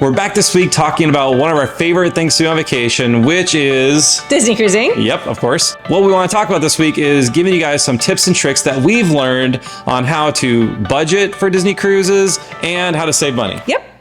We're back this week talking about one of our favorite things to do on vacation, which is Disney cruising. Yep, of course. What we want to talk about this week is giving you guys some tips and tricks that we've learned on how to budget for Disney cruises and how to save money. Yep.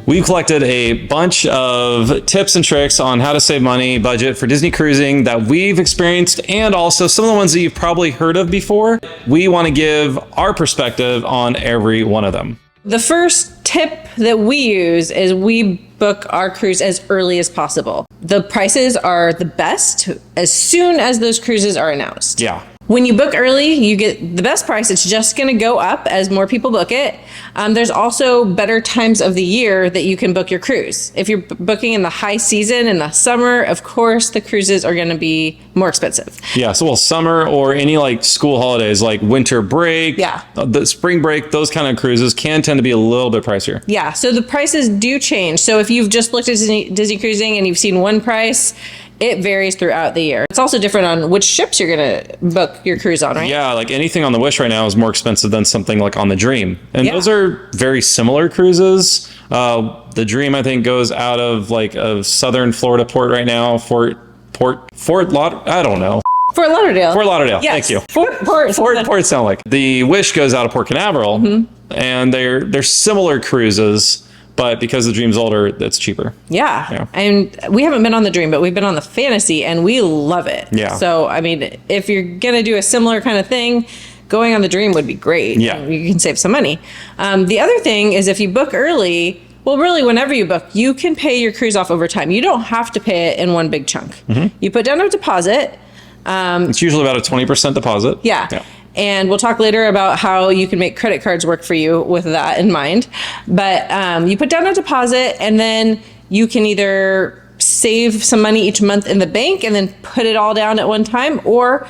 We've collected a bunch of tips and tricks on how to save money, budget for Disney cruising that we've experienced, and also some of the ones that you've probably heard of before. We want to give our perspective on every one of them. The first tip that we use is we book our cruise as early as possible. The prices are the best as soon as those cruises are announced. Yeah. When you book early, you get the best price. It's just going to go up as more people book it. There's also better times of the year that you can book your cruise. If you're booking in the high season in the summer, of course, the cruises are going to be more expensive. Yeah, so summer or any like school holidays like winter break, the spring break, those kind of cruises can tend to be a little bit pricier. Yeah, so the prices do change. So if you've just looked at Disney cruising and you've seen one price, it varies throughout the year. It's also different on which ships you're going to book your cruise on, right? Yeah, like anything on the Wish right now is more expensive than something like on the Dream. And those are very similar cruises. The Dream, I think, goes out of like a southern Florida port right now. Fort Lauderdale. Fort Lauderdale. Yes. Thank you. Fort sound like. The Wish goes out of Port Canaveral, and they're similar cruises. But because the Dream's older, it's cheaper. Yeah. And we haven't been on the Dream, but we've been on the Fantasy, and we love it. Yeah. So, I mean, if you're going to do a similar kind of thing, going on the Dream would be great. Yeah. You can save some money. The other thing is if you book early, well, really, whenever you book, you can pay your cruise off over time. You don't have to pay it in one big chunk. You put down a deposit. It's usually about a 20% deposit. Yeah. And we'll talk later about how you can make credit cards work for you with that in mind. But you put down a deposit, and then you can either save some money each month in the bank and then put it all down at one time, or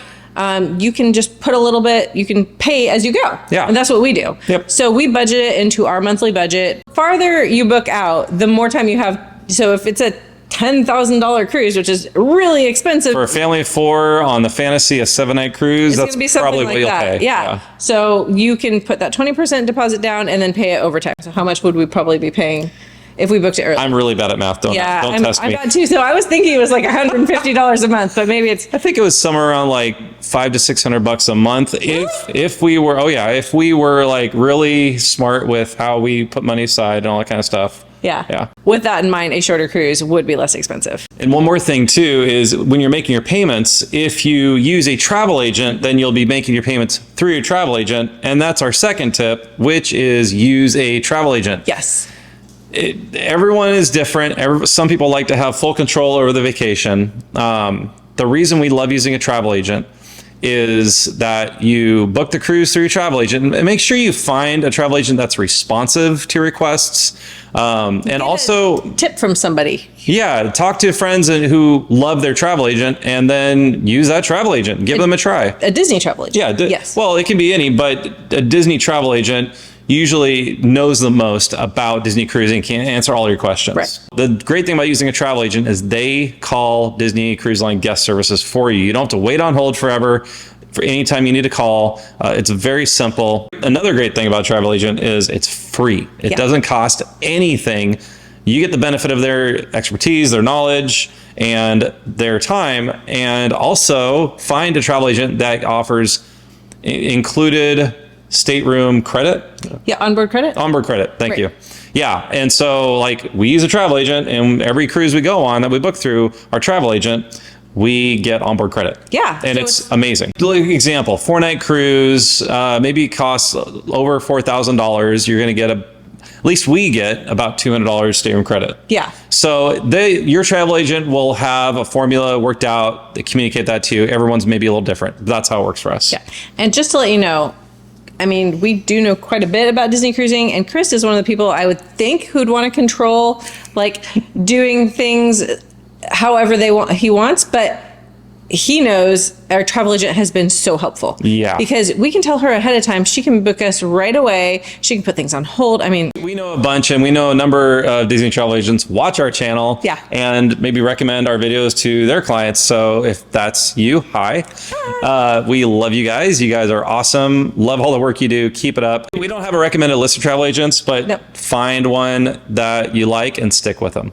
you can just put a little bit, you can pay as you go. Yeah. And that's what we do. Yep. So we budget it into our monthly budget. Farther you book out, the more time you have. So if it's a $10,000 cruise, which is really expensive. For a family of 4 on the Fantasy, a 7-night cruise, that's probably what you'll pay. Yeah. So you can put that 20% deposit down and then pay it over time. So how much would we probably be paying if we booked it early? I'm really bad at math. Don't test me. I'm bad too. So I was thinking it was like $150 a month, but maybe it's. I think it was somewhere around like $500 to $600 a month. If we were like really smart with how we put money aside and all that kind of stuff. Yeah. With that in mind, a shorter cruise would be less expensive. And one more thing too is when you're making your payments, if you use a travel agent, then you'll be making your payments through your travel agent. And that's our second tip, which is use a travel agent. Yes. Everyone is different. Some people like to have full control over the vacation. The reason we love using a travel agent is that you book the cruise through your travel agent, and make sure you find a travel agent that's responsive to requests. And also tip from somebody. Yeah, talk to friends who love their travel agent, and then use that travel agent. Give them a try. A Disney travel agent. Yeah. Yes. Well, it can be any, but a Disney travel agent usually knows the most about Disney cruising, can answer all your questions. Right. The great thing about using a travel agent is they call Disney Cruise Line guest services for you. You don't have to wait on hold forever for any time you need to call. It's very simple. Another great thing about a travel agent is it's free. It doesn't cost anything. You get the benefit of their expertise, their knowledge, and their time. And also find a travel agent that offers included Stateroom credit. Yeah, onboard credit. Onboard credit. Thank you. Yeah. And so like we use a travel agent, and every cruise we go on that we book through our travel agent, we get onboard credit. Yeah. And so it's amazing. Like example, 4-night cruise, maybe costs over $4,000. You're going to get at least we get about $200 Stateroom credit. Yeah. So your travel agent will have a formula worked out. They communicate that to you. Everyone's maybe a little different. That's how it works for us. Yeah. And just to let you know, I mean, we do know quite a bit about Disney cruising, and Chris is one of the people I would think who'd want to control, like doing things however he wants, but he knows our travel agent has been so helpful. Yeah. Because we can tell her ahead of time. She can book us right away. She can put things on hold. I mean, we know a bunch, and we know a number of Disney travel agents watch our channel, yeah, and maybe recommend our videos to their clients. So if that's you, hi. We love you guys. You guys are awesome. Love all the work you do. Keep it up. We don't have a recommended list of travel agents, but nope. Find one that you like and stick with them.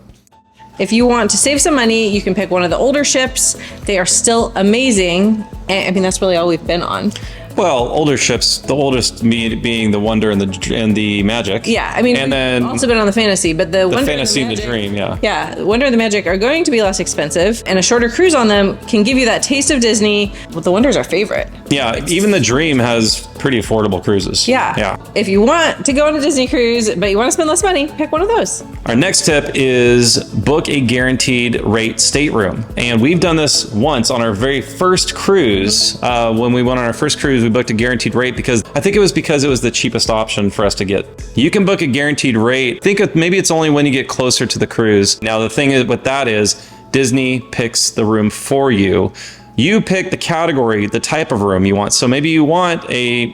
If you want to save some money, you can pick one of the older ships. They are still amazing. And I mean, that's really all we've been on. Well, older ships, the oldest being the Wonder and the Magic. Yeah, I mean, and then we've also been on the Fantasy, but the Wonder Fantasy and the and the Magic, Dream, yeah. Yeah, the Wonder and the Magic are going to be less expensive, and a shorter cruise on them can give you that taste of Disney. Well, the Wonder's our favorite. Yeah, even the Dream has pretty affordable cruises. Yeah. If you want to go on a Disney cruise, but you want to spend less money, pick one of those. Our next tip is book a guaranteed rate stateroom. And we've done this once on our very first cruise. When we went on our first cruise, we booked a guaranteed rate because I think it was the cheapest option for us to get. You can book a guaranteed rate. Think of, maybe it's only when you get closer to the cruise. Now, the thing is with that is Disney picks the room for you. You pick the category, the type of room you want. So maybe you want a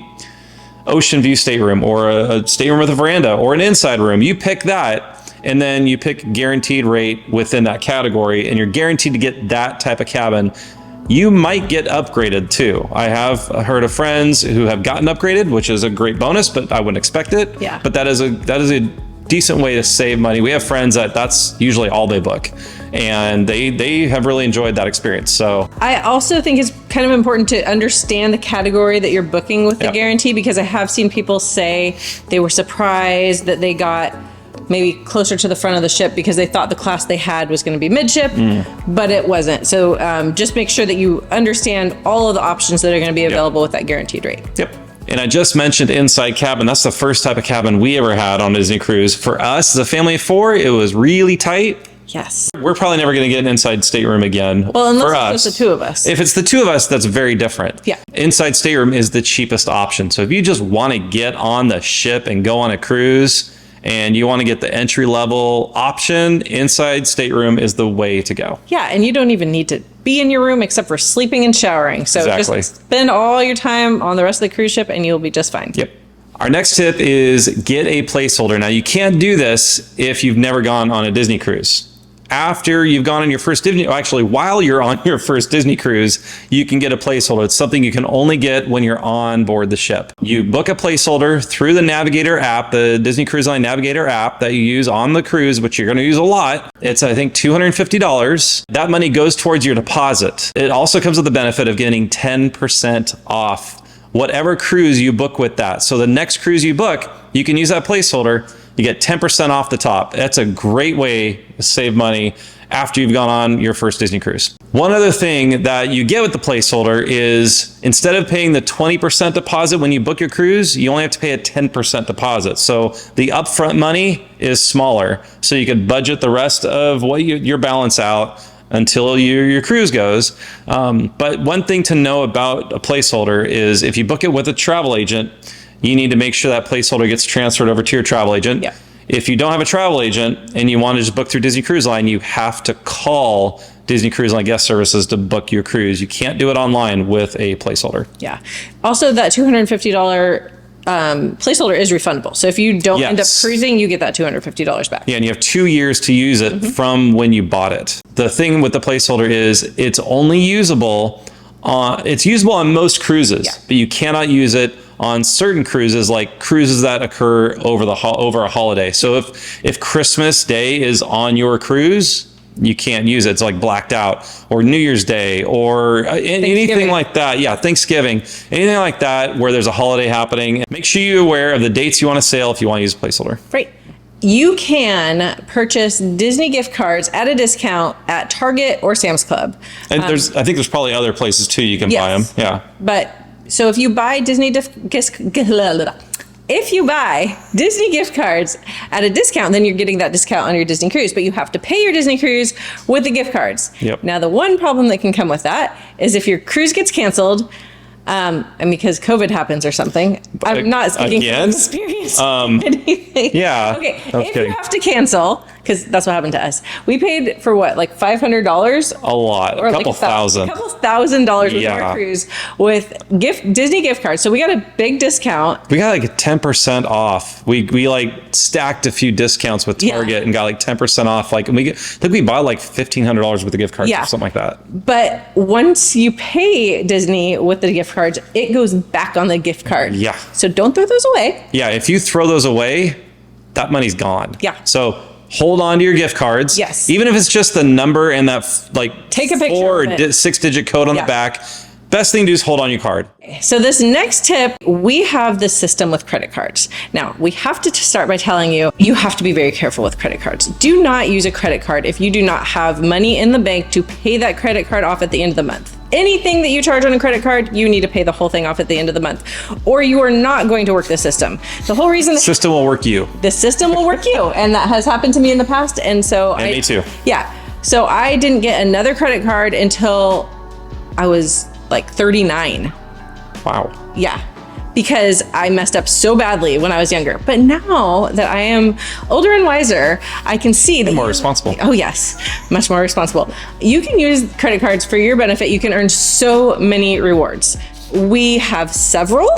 ocean view stateroom or a stateroom with a veranda or an inside room. You pick that, and then you pick guaranteed rate within that category, and you're guaranteed to get that type of cabin. You might get upgraded too. I have heard of friends who have gotten upgraded, which is a great bonus, but I wouldn't expect it. Yeah. But that is a decent way to save money. We have friends that's usually all they book, and they have really enjoyed that experience. So I also think it's kind of important to understand the category that you're booking with the Yep. guarantee, because I have seen people say they were surprised that they got maybe closer to the front of the ship because they thought the class they had was going to be midship, but it wasn't. So just make sure that you understand all of the options that are going to be available with that guaranteed rate. Yep. And I just mentioned inside cabin. That's the first type of cabin we ever had on a Disney cruise. For us, as a family of four, it was really tight. Yes. We're probably never going to get an inside stateroom again. Well, for unless us. it's the two of us. If it's the two of us, that's very different. Yeah. Inside stateroom is the cheapest option. So if you just want to get on the ship and go on a cruise and you want to get the entry level option, inside stateroom is the way to go. Yeah, and you don't even need to be in your room except for sleeping and showering. So Exactly. just spend all your time on the rest of the cruise ship and you'll be just fine. Yep. Our next tip is get a placeholder. Now, you can't do this if you've never gone on a Disney cruise. After you've gone on your first Disney, actually, while you're on your first Disney cruise, you can get a placeholder. It's something you can only get when you're on board the ship. You book a placeholder through the Navigator app, the Disney Cruise Line Navigator app that you use on the cruise, which you're going to use a lot. It's, I think, $250. That money goes towards your deposit. It also comes with the benefit of getting 10% off whatever cruise you book with that. So the next cruise you book, you can use that placeholder. You get 10% off the top. That's a great way to save money after you've gone on your first Disney cruise. One other thing that you get with the placeholder is instead of paying the 20% deposit when you book your cruise, you only have to pay a 10% deposit. So the upfront money is smaller. So you could budget the rest of what your balance out until your cruise goes. But one thing to know about a placeholder is if you book it with a travel agent, you need to make sure that placeholder gets transferred over to your travel agent. Yeah. If you don't have a travel agent and you want to just book through Disney Cruise Line, you have to call Disney Cruise Line guest services to book your cruise. You can't do it online with a placeholder. Yeah. Also, that $250 placeholder is refundable. So if you don't end up cruising, you get that $250 back. Yeah, and you have 2 years to use it from when you bought it. The thing with the placeholder is it's only usable it's usable on most cruises, but you cannot use it on certain cruises, like cruises that occur over a holiday. So if Christmas Day is on your cruise, you can't use it. It's like blacked out, or New Year's Day, or anything like that. Yeah, Thanksgiving, anything like that where there's a holiday happening. Make sure you're aware of the dates you want to sail if you want to use a placeholder. Right. You can purchase Disney gift cards at a discount at Target or Sam's Club. And I think there's probably other places too you can buy them. Yeah. But so if you buy Disney gift cards at a discount, then you're getting that discount on your Disney cruise, but you have to pay your Disney cruise with the gift cards. Yep. Now, the one problem that can come with that is if your cruise gets canceled, and because COVID happens or something, I'm not speaking from experience. Anything. Yeah. Okay. If you have to cancel, because that's what happened to us. We paid for what, like $500? A lot, a couple thousand. A couple $1,000 with our cruise with Disney gift cards. So we got a big discount. We got like 10% off. We like stacked a few discounts with Target and got like 10% off. Like, and I think we bought like $1,500 worth of gift cards or something like that. But once you pay Disney with the gift cards, it goes back on the gift card. Yeah. So don't throw those away. Yeah. If you throw those away, that money's gone. Yeah. So hold on to your gift cards. Yes. Even if it's just the number and that like take a picture 4 or 6-digit code on the back. Best thing to do is hold on your card. So this next tip, we have this system with credit cards. Now, we have to start by telling you, you have to be very careful with credit cards. Do not use a credit card if you do not have money in the bank to pay that credit card off at the end of the month. Anything that you charge on a credit card, you need to pay the whole thing off at the end of the month, or you are not going to work the system. The whole reason the system will work you. The system will work you, and that has happened to me in the past. And so me too. Yeah. So I didn't get another credit card until I was like 39. Wow. Yeah. Because I messed up so badly when I was younger. But now that I am older and wiser, I can see that more responsible. Oh yes, much more responsible. You can use credit cards for your benefit. You can earn so many rewards. We have several.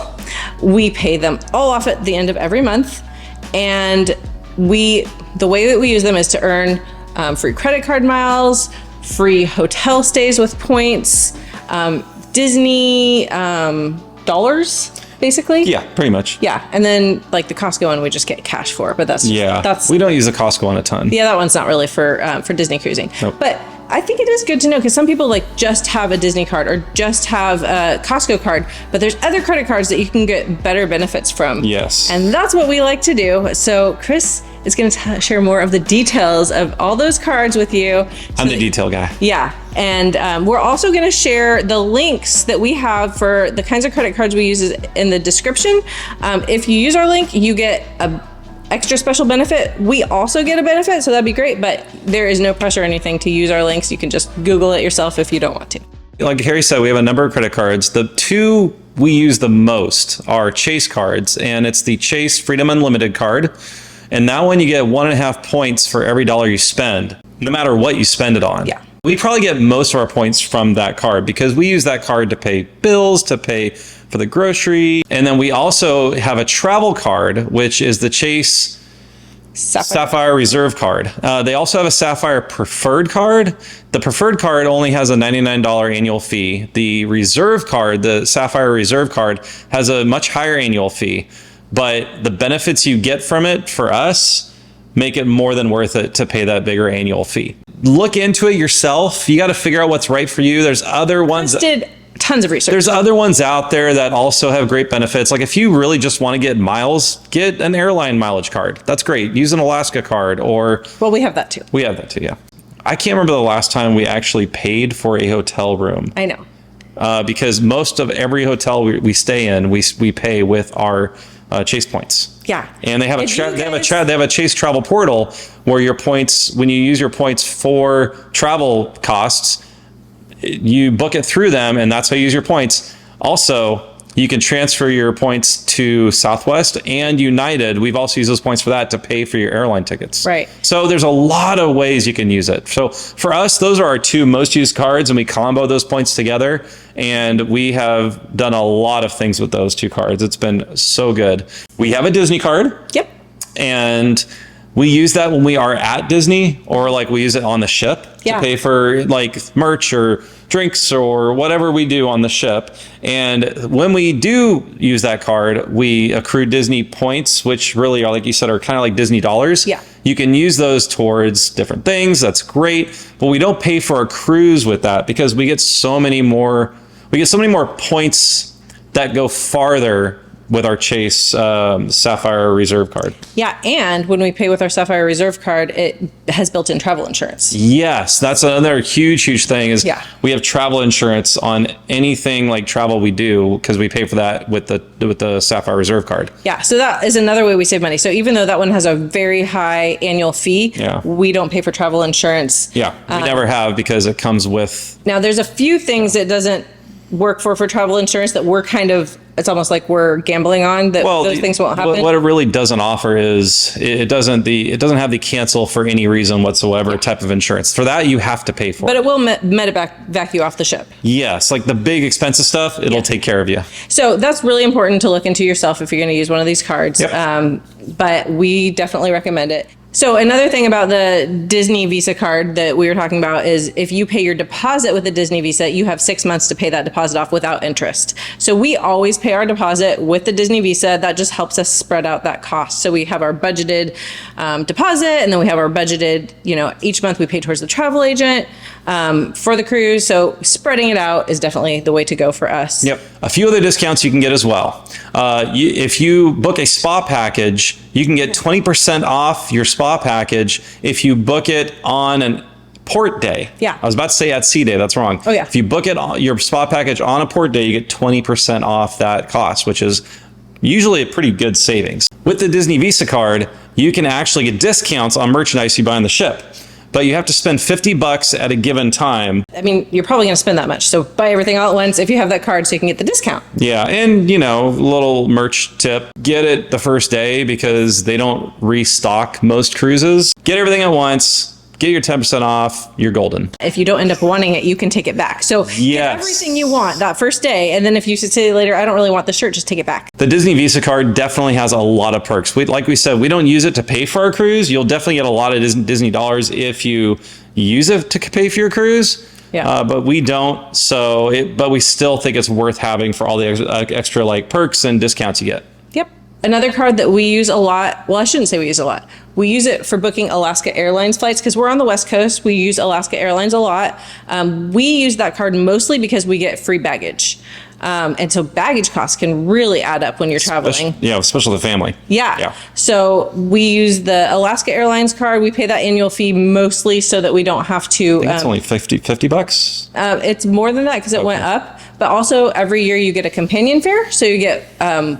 We pay them all off at the end of every month. And the way that we use them is to earn free credit card miles, free hotel stays with points, Disney dollars, basically. Yeah, pretty much. Yeah, and then like the Costco one, we just get cash for, but that's we don't use the Costco one a ton. Yeah, that one's not really for Disney cruising. Nope. But I think it is good to know because some people like just have a Disney card or just have a Costco card, but there's other credit cards that you can get better benefits from. Yes. And that's what we like to do. So Chris is going to share more of the details of all those cards with you. I'm the detail guy. Yeah. And we're also going to share the links that we have for the kinds of credit cards we use in the description. If you use our link, you get a extra special benefit. We also get a benefit, so that'd be great, but there is no pressure or anything to use our links. You can just Google it yourself if you don't want to. Like Harry said, we have a number of credit cards. The two we use the most are Chase cards, and it's the Chase Freedom Unlimited card. And that one you get 1.5 points for every dollar you spend, no matter what you spend it on. Yeah. We probably get most of our points from that card because we use that card to pay bills, to pay for the grocery. And then we also have a travel card, which is the Chase Sapphire Reserve card. They also have a Sapphire Preferred card. The Preferred card only has a $99 annual fee. The Reserve card, the Sapphire Reserve card, has a much higher annual fee. But the benefits you get from it, for us, make it more than worth it to pay that bigger annual fee. Look into it yourself. You got to figure out what's right for you. There's other ones. Did tons of research. There's other ones out there that also have great benefits. Like if you really just want to get miles, get an airline mileage card. That's great. Use an Alaska card or... Well, we have that too. We have that too, yeah. I can't remember the last time we actually paid for a hotel room. I know. Because most of every hotel we stay in, we pay with our Chase points. Yeah. And they have a Chase travel portal where your points, when you use your points for travel costs, you book it through them, and that's how you use your points. Also, you can transfer your points to Southwest and United. We've also used those points for that to pay for your airline tickets. Right. So there's a lot of ways you can use it. So for us, those are our two most used cards, and we combo those points together. And we have done a lot of things with those two cards. It's been so good. We have a Disney card. Yep. And we use that when we are at Disney, or like we use it on the ship to pay for like merch or drinks or whatever we do on the ship. And when we do use that card, we accrue Disney points, which really are, like you said, are kind of like Disney dollars. Yeah. You can use those towards different things. That's great. But we don't pay for our cruise with that because we get so many more points that go farther with our Chase Sapphire Reserve card. Yeah, and when we pay with our Sapphire Reserve card, it has built-in travel insurance. Yes, that's another huge thing is we have travel insurance on anything like travel we do because we pay for that with the Sapphire Reserve card. Yeah, so that is another way we save money. So even though that one has a very high annual fee, we don't pay for travel insurance. Yeah, we never have because it comes with... Now, there's a few things it doesn't work for travel insurance that we're kind of it's almost like we're gambling on that those things won't happen. What it really doesn't offer is it doesn't have the cancel for any reason whatsoever type of insurance. For that, you have to pay for but it. it will medevac you off the ship. Yes, like the big expensive stuff, it'll take care of you. So that's really important to look into yourself if you're going to use one of these cards. Yep. But we definitely recommend it. So another thing about the Disney Visa card that we were talking about is if you pay your deposit with a Disney Visa, you have 6 months to pay that deposit off without interest. So we always pay our deposit with the Disney Visa. That just helps us spread out that cost. So we have our budgeted deposit, and then we have our budgeted, each month we pay towards the travel agent for the cruise. So spreading it out is definitely the way to go for us. Yep. A few other discounts you can get as well. If you book a spa package, you can get 20% off your spa package if you book it on an port day. Yeah. I was about to say at sea day. That's wrong. Oh, yeah. If you book your spa package on a port day, you get 20% off that cost, which is usually a pretty good savings. With the Disney Visa card, you can actually get discounts on merchandise you buy on the ship, but you have to spend $50 at a given time. I mean, you're probably going to spend that much. So buy everything all at once if you have that card so you can get the discount. Yeah, and little merch tip, get it the first day because they don't restock most cruises. Get everything at once, get your 10% off, you're golden. If you don't end up wanting it, you can take it back. So get everything you want that first day, and then if you say later, I don't really want the shirt, just take it back. The Disney Visa card definitely has a lot of perks. Like we said, we don't use it to pay for our cruise. You'll definitely get a lot of Disney dollars if you use it to pay for your cruise. Yeah. But we don't. But we still think it's worth having for all the extra like perks and discounts you get. Yep. Another card that we use a lot, well, I shouldn't say we use a lot. We use it for booking Alaska Airlines flights because we're on the West Coast. We use Alaska Airlines a lot. We use that card mostly because we get free baggage. And so baggage costs can really add up when you're traveling. Especially the family. Yeah. So we use the Alaska Airlines card. We pay that annual fee mostly so that we don't have to. I think it's only $50. It's more than that because it went up. But also every year you get a companion fare. So you get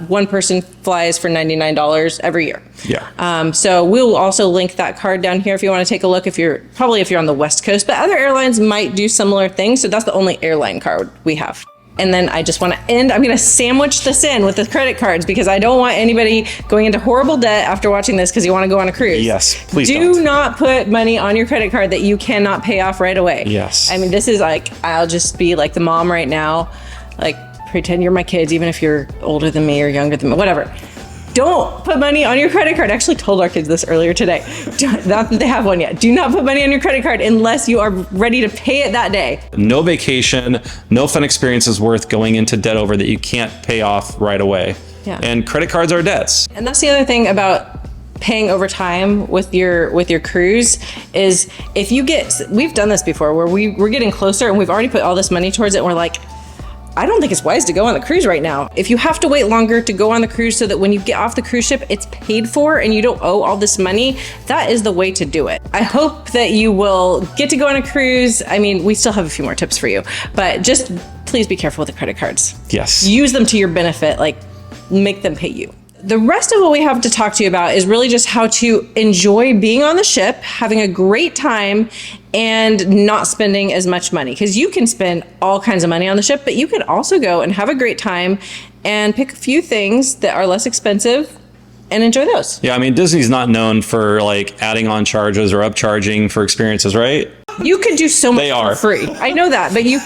one person flies for $99 every year. Yeah. So we'll also link that card down here if you want to take a look if you're on the West Coast. But other airlines might do similar things. So that's the only airline card we have. And then I just want to I'm going to sandwich this in with the credit cards because I don't want anybody going into horrible debt after watching this because you want to go on a cruise. Yes, please do not put money on your credit card that you cannot pay off right away. Yes. I mean, this is like, I'll just be like the mom right now, like pretend you're my kids, even if you're older than me or younger than me, whatever. Don't put money on your credit card. I actually told our kids this earlier today. Not that they have one yet. Do not put money on your credit card unless you are ready to pay it that day. No vacation, no fun experience is worth going into debt over that you can't pay off right away. Yeah. And credit cards are debts. And that's the other thing about paying over time with your cruise is if you we've done this before where we're getting closer and we've already put all this money towards it and we're like, I don't think it's wise to go on the cruise right now. If you have to wait longer to go on the cruise so that when you get off the cruise ship, it's paid for and you don't owe all this money, that is the way to do it. I hope that you will get to go on a cruise. I mean, we still have a few more tips for you, but just please be careful with the credit cards. Yes. Use them to your benefit, like make them pay you. The rest of what we have to talk to you about is really just how to enjoy being on the ship, having a great time, and not spending as much money. Because you can spend all kinds of money on the ship, but you can also go and have a great time and pick a few things that are less expensive and enjoy those. Yeah, I mean, Disney's not known for like adding on charges or upcharging for experiences, right? You could do so much for free. I know that, but you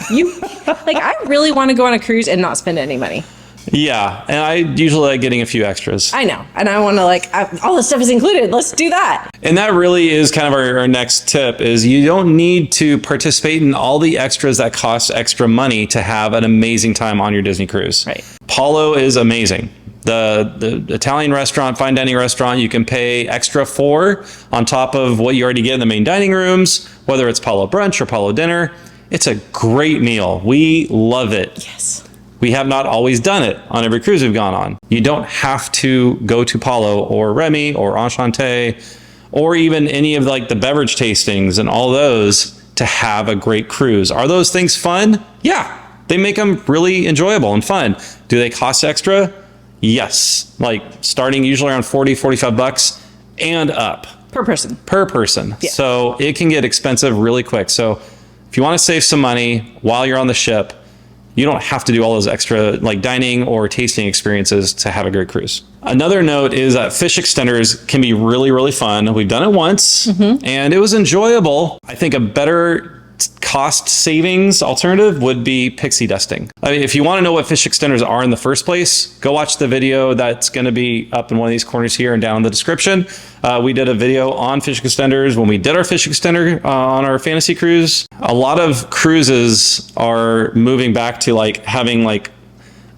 like, I really want to go on a cruise and not spend any money. Yeah, and I usually like getting a few extras. I know, and I want to all this stuff is included. Let's do that. And that really is kind of our next tip is you don't need to participate in all the extras that cost extra money to have an amazing time on your Disney cruise. Right. Palo is amazing. The Italian restaurant, fine dining restaurant, you can pay extra for on top of what you already get in the main dining rooms, whether it's Palo brunch or Palo dinner. It's a great meal. We love it. Yes. We have not always done it on every cruise we've gone on. You don't have to go to Palo or Remy or Enchante or even any of like the beverage tastings and all those to have a great cruise. Are those things fun? Yeah, they make them really enjoyable and fun. Do they cost extra? Yes, like starting usually around $40-45 and up. Per person. Yeah. So it can get expensive really quick. So if you want to save some money while you're on the ship, you don't have to do all those extra like dining or tasting experiences to have a great cruise. Another note is that fish extenders can be really, really fun. We've done it once and it was enjoyable. I think a better cost savings alternative would be pixie dusting. I mean, if you want to know what fish extenders are in the first place, go watch the video that's going to be up in one of these corners here and down in the description. We did a video on fish extenders when we did our fish extender on our fantasy cruise. A lot of cruises are moving back to like having like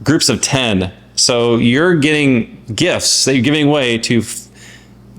groups of 10. So you're getting gifts that you're giving away to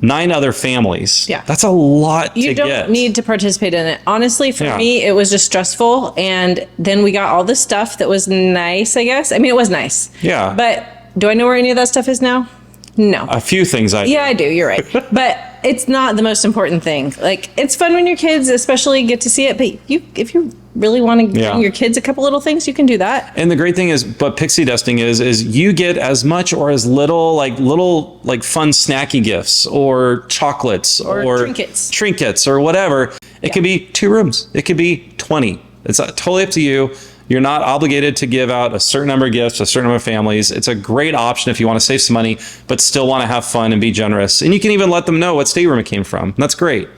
9 other families. Yeah. That's a lot to get. You don't need to participate in it. Honestly, for me, it was just stressful. And then we got all this stuff that was nice, I guess. I mean, it was nice. Yeah. But do I know where any of that stuff is now? No. A few things I do. Yeah, I do. You're right. But it's not the most important thing. Like, it's fun when your kids especially get to see it. But if you really want to give your kids a couple little things, you can do that. And the great thing is, what pixie dusting is you get as much or as little like fun snacky gifts or chocolates or trinkets or whatever. It could be 2 rooms. It could be 20. It's totally up to you. You're not obligated to give out a certain number of gifts to a certain number of families. It's a great option if you want to save some money, but still want to have fun and be generous. And you can even let them know what stateroom it came from. That's great.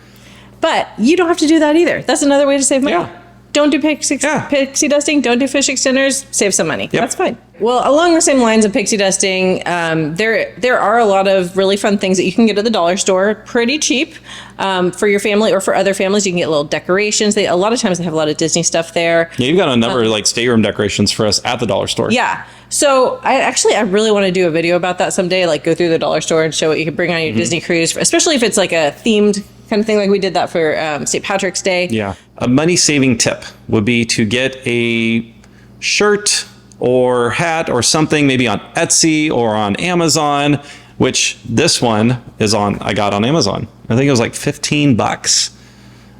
But you don't have to do that either. That's another way to save money. Yeah. Don't do pixie dusting. Don't do fish extenders. Save some money. Yep. That's fine. Well, along the same lines of pixie dusting, there are a lot of really fun things that you can get at the dollar store, pretty cheap, for your family or for other families. You can get little decorations. A lot of times they have a lot of Disney stuff there. Yeah, you've got a number of like stateroom decorations for us at the dollar store. Yeah. So I really want to do a video about that someday. Like go through the dollar store and show what you can bring on your Disney cruise, especially if it's like a themed kind of thing, like we did that for St. Patrick's Day. Yeah. A money saving tip would be to get a shirt or hat or something, maybe on Etsy or on Amazon, which this one is I got on Amazon. I think it was like $15.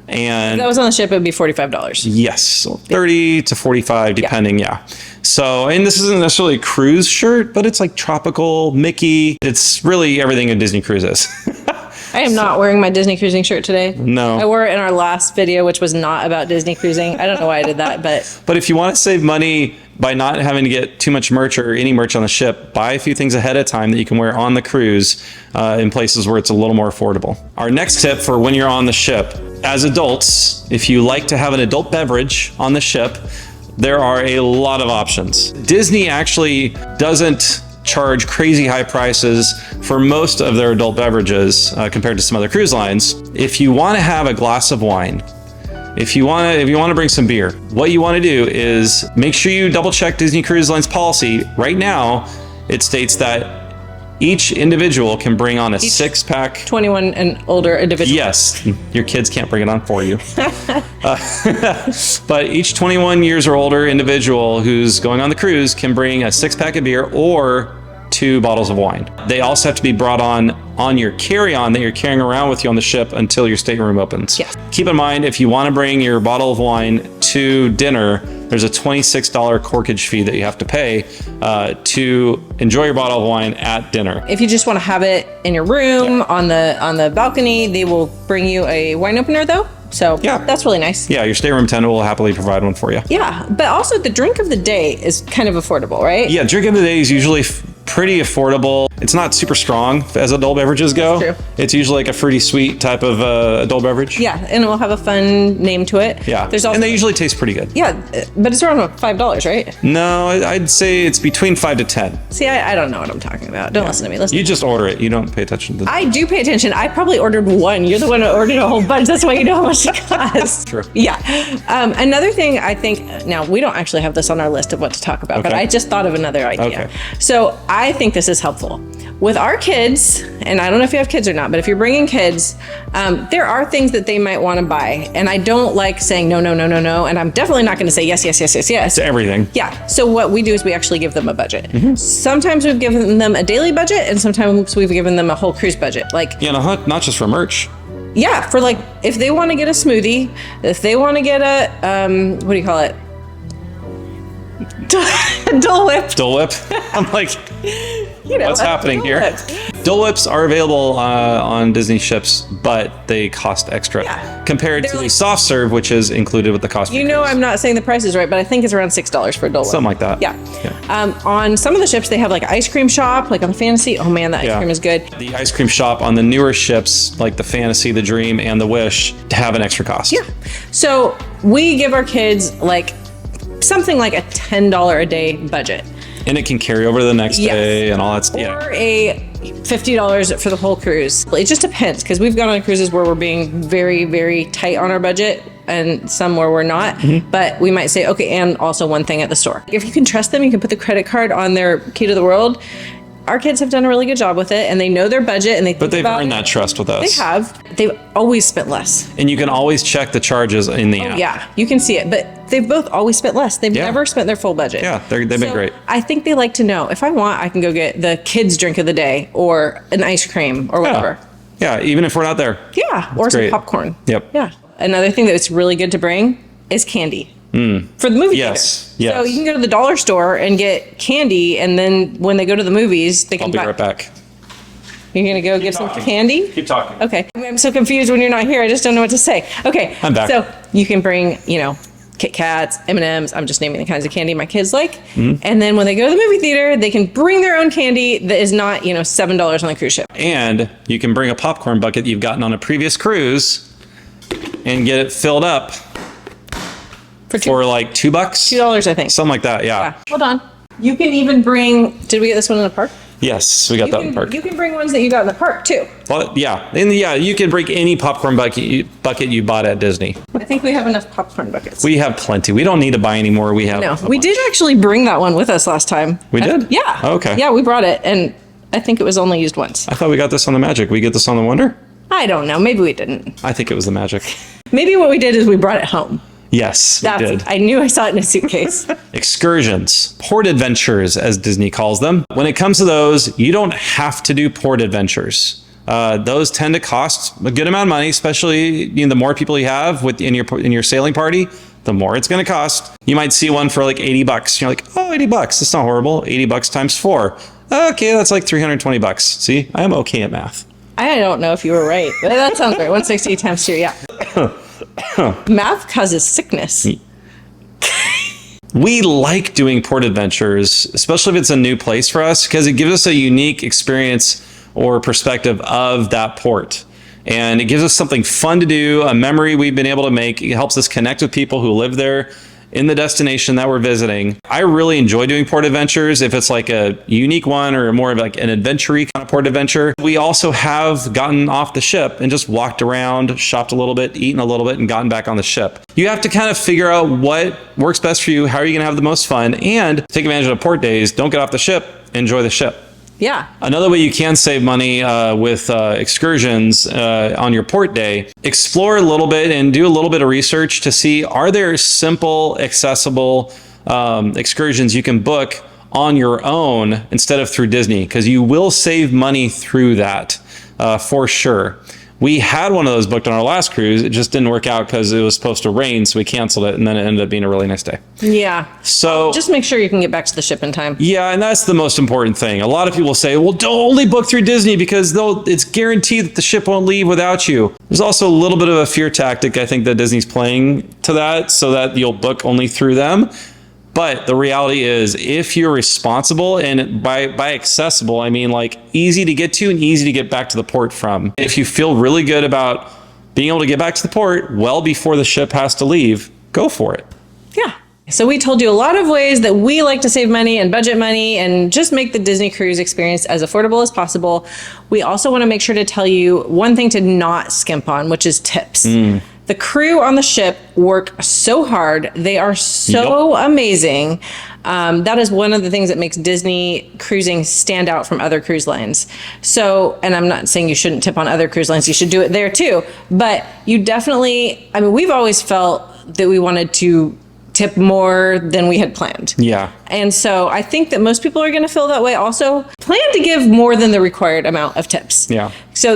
And if that was on the ship, it would be $45. Yes. So 30 to 45, depending. Yeah. So, and this isn't necessarily a cruise shirt, but it's like tropical Mickey. It's really everything a Disney cruise is. I am not wearing my Disney cruising shirt today. No. I wore it in our last video, which was not about Disney cruising. I don't know why I did that, but if you want to save money by not having to get too much merch or any merch on the ship, buy a few things ahead of time that you can wear on the cruise in places where it's a little more affordable. Our next tip for when you're on the ship, as adults, if you like to have an adult beverage on the ship, there are a lot of options. Disney actually doesn't charge crazy high prices for most of their adult beverages compared to some other cruise lines. If you want to have a glass of wine, if you want to bring some beer, what you want to do is make sure you double check Disney Cruise Line's policy. Right now, it states that each individual can bring on a 6-pack. 21 and older individual. Yes, your kids can't bring it on for you. But each 21 years or older individual who's going on the cruise can bring a 6-pack of beer or 2 bottles of wine. They also have to be brought on your carry-on that you're carrying around with you on the ship until your stateroom opens. Yes. Keep in mind, if you want to bring your bottle of wine to dinner, there's a $26 corkage fee that you have to pay to enjoy your bottle of wine at dinner. If you just want to have it in your room on the balcony, they will bring you a wine opener though. So that's really nice. Yeah, your stateroom attendant will happily provide one for you. Yeah, but also the drink of the day is kind of affordable, right? Yeah, drink of the day is usually pretty affordable. It's not super strong as adult beverages go. That's true. It's usually like a fruity sweet type of adult beverage. Yeah, and it will have a fun name to it. Yeah, There's also, and they usually taste pretty good. Yeah, but it's around $5, right? No, I'd say it's between 5 to 10. See, I don't know what I'm talking about. Don't listen to me. Listen. You just order it. You don't pay attention to I do pay attention. I probably ordered one. You're the one who ordered a whole bunch. That's why you know how much it costs. True. Yeah. Another thing I think, now we don't actually have this on our list of what to talk about, but I just thought of another idea. Okay. So I think this is helpful. With our kids, and I don't know if you have kids or not, but if you're bringing kids, there are things that they might want to buy. And I don't like saying no. And I'm definitely not going to say yes. To everything. Yeah. So what we do is we actually give them a budget. Sometimes we've given them a daily budget, and sometimes we've given them a whole cruise budget. Like, Yeah, not just for merch. yeah, for like, if they want to get a smoothie, if they want to get a, what do you call it? Dole Whip. Dole Whip. I'm like, what's happening here. Dole Whips are available on Disney ships, but they cost extra compared to the soft serve, which is included with the cost. You know, I'm not saying the price is right, but I think it's around $6 for a Dole Whip. Something like that. Yeah. On some of the ships, they have like ice cream shop, like on the Fantasy. Oh man, that ice cream is good. The ice cream shop on the newer ships, like the Fantasy, the Dream, and the Wish, have an extra cost. Yeah. So we give our kids like something like a $10 a day budget. And it can carry over to the next day and all that stuff. Or a $50 for the whole cruise. It just depends, because we've gone on cruises where we're being very, very tight on our budget and some where we're not. But we might say, okay, and also one thing at the store. If you can trust them, you can put the credit card on their key to the world. Our kids have done a really good job with it, and they know their budget, and they think But they've about earned that trust with us. They have. They've always spent less. And you can always check the charges in the app. Yeah, you can see it, but they've both always spent less. They've never spent their full budget. Yeah, they've been great. I think they like to know, if I want, I can go get the kids' drink of the day or an ice cream or whatever. Yeah, even if we're not there. Yeah, or some popcorn. Yep. Yeah. Another thing that's really good to bring is candy. For the movie theater. Yes. So you can go to the dollar store and get candy, and then when they go to the movies, they can I'll be right back. You're going to go get some candy? Keep talking. Okay. I'm so confused when you're not here. I just don't know what to say. Okay. I'm back. So you can bring, Kit Kats, M&Ms. I'm just naming the kinds of candy my kids like. And then when they go to the movie theater, they can bring their own candy that is not, $7 on the cruise ship. And you can bring a popcorn bucket you've gotten on a previous cruise and get it filled up for like $2. $2, I think. Something like that, yeah. Hold on. You can even bring, did we get this one in the park? Yes, we got that in the park. You can bring ones that you got in the park too. Well, yeah. And you can bring any popcorn bucket you bought at Disney. I think we have enough popcorn buckets. We have plenty. We don't need to buy any more. We have. No, we did actually bring that one with us last time. We did? Yeah. Oh, okay. Yeah, we brought it, and I think it was only used once. I thought we got this on the Magic. We get this on the Wonder? I don't know. Maybe we didn't. I think it was the Magic. Maybe what we did is we brought it home. Yes, we did. I knew I saw it in a suitcase. Excursions, port adventures, as Disney calls them. When it comes to those, you don't have to do port adventures. Those tend to cost a good amount of money, especially the more people you have in your sailing party, the more it's going to cost. You might see one for like $80. You're like, oh, $80. That's not horrible. $80 times 4. Okay, that's like $320. See, I am okay at math. I don't know if you were right, but that sounds right. 160 times 2, yeah. Math causes sickness. We like doing port adventures, especially if it's a new place for us, because it gives us a unique experience or perspective of that port. And it gives us something fun to do, a memory we've been able to make. It helps us connect with people who live there in the destination that we're visiting. I really enjoy doing port adventures if it's like a unique one or more of like an adventure-y kind of port adventure. We also have gotten off the ship and just walked around, shopped a little bit, eaten a little bit, and gotten back on the ship. You have to kind of figure out what works best for you, how are you gonna have the most fun, and take advantage of the port days. Don't get off the ship, enjoy the ship. Yeah. Another way you can save money with excursions on your port day, explore a little bit and do a little bit of research to see, are there simple, accessible excursions you can book on your own instead of through Disney? Because you will save money through that for sure. We had one of those booked on our last cruise. It just didn't work out because it was supposed to rain, so we canceled it, and then it ended up being a really nice day. Yeah. So just make sure you can get back to the ship in time. Yeah, and that's the most important thing. A lot of people say, well, don't only book through Disney because it's guaranteed that the ship won't leave without you. There's also a little bit of a fear tactic, I think, that Disney's playing to that, so that you'll book only through them. But the reality is, if you're responsible, and by accessible, I mean like easy to get to and easy to get back to the port from. If you feel really good about being able to get back to the port well before the ship has to leave, go for it. Yeah. So we told you a lot of ways that we like to save money and budget money and just make the Disney cruise experience as affordable as possible. We also want to make sure to tell you one thing to not skimp on, which is tips. The crew on the ship work so hard. They are so amazing. That is one of the things that makes Disney cruising stand out from other cruise lines. So, and I'm not saying you shouldn't tip on other cruise lines. You should do it there too. But you definitely, we've always felt that we wanted to tip more than we had planned. Yeah. And so I think that most people are going to feel that way also. Plan to give more than the required amount of tips. Yeah. So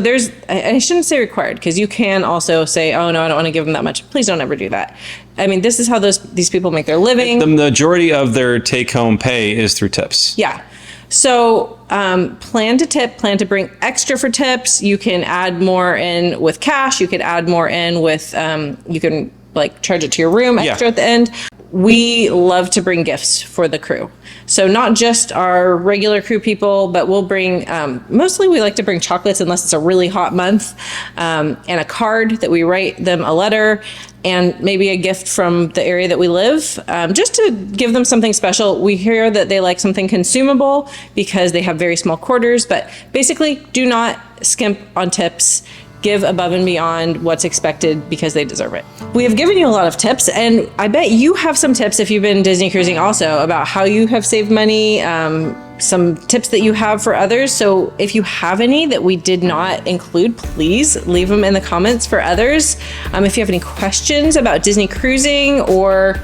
I shouldn't say required, because you can also say, oh no, I don't want to give them that much. Please don't ever do that. This is how these people make their living. The majority of their take-home pay is through tips. Yeah. So plan to tip, plan to bring extra for tips. You can add more in with cash. You could add more in with, you can like charge it to your room extra at the end. We love to bring gifts for the crew. So not just our regular crew people, but we'll bring, mostly we like to bring chocolates unless it's a really hot month, and a card that we write them a letter, and maybe a gift from the area that we live, just to give them something special. We hear that they like something consumable because they have very small quarters, but basically do not skimp on tips. Give above and beyond what's expected because they deserve it. We have given you a lot of tips, and I bet you have some tips if you've been Disney cruising also about how you have saved money, some tips that you have for others. So if you have any that we did not include, please leave them in the comments for others. If you have any questions about Disney cruising or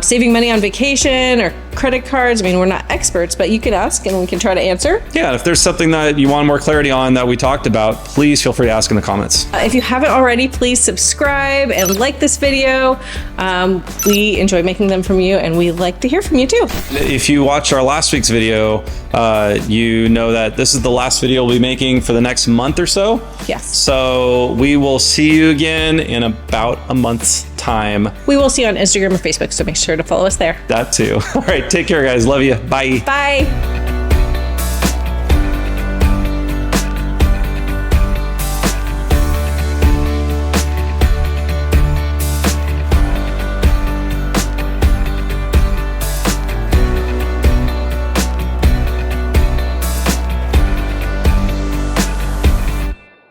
saving money on vacation or credit cards, I mean, we're not experts, but you can ask and we can try to answer. Yeah, and if there's something that you want more clarity on that we talked about, please feel free to ask in the comments. If you haven't already, please subscribe and like this video. We enjoy making them from you, and we like to hear from you too. If you watched our last week's video, you know that this is the last video we'll be making for the next month or so. Yes. So we will see you again in about a month's time. We will see you on Instagram or Facebook, so make sure to follow us there. That too. All right, take care, guys. Love you. Bye. Bye.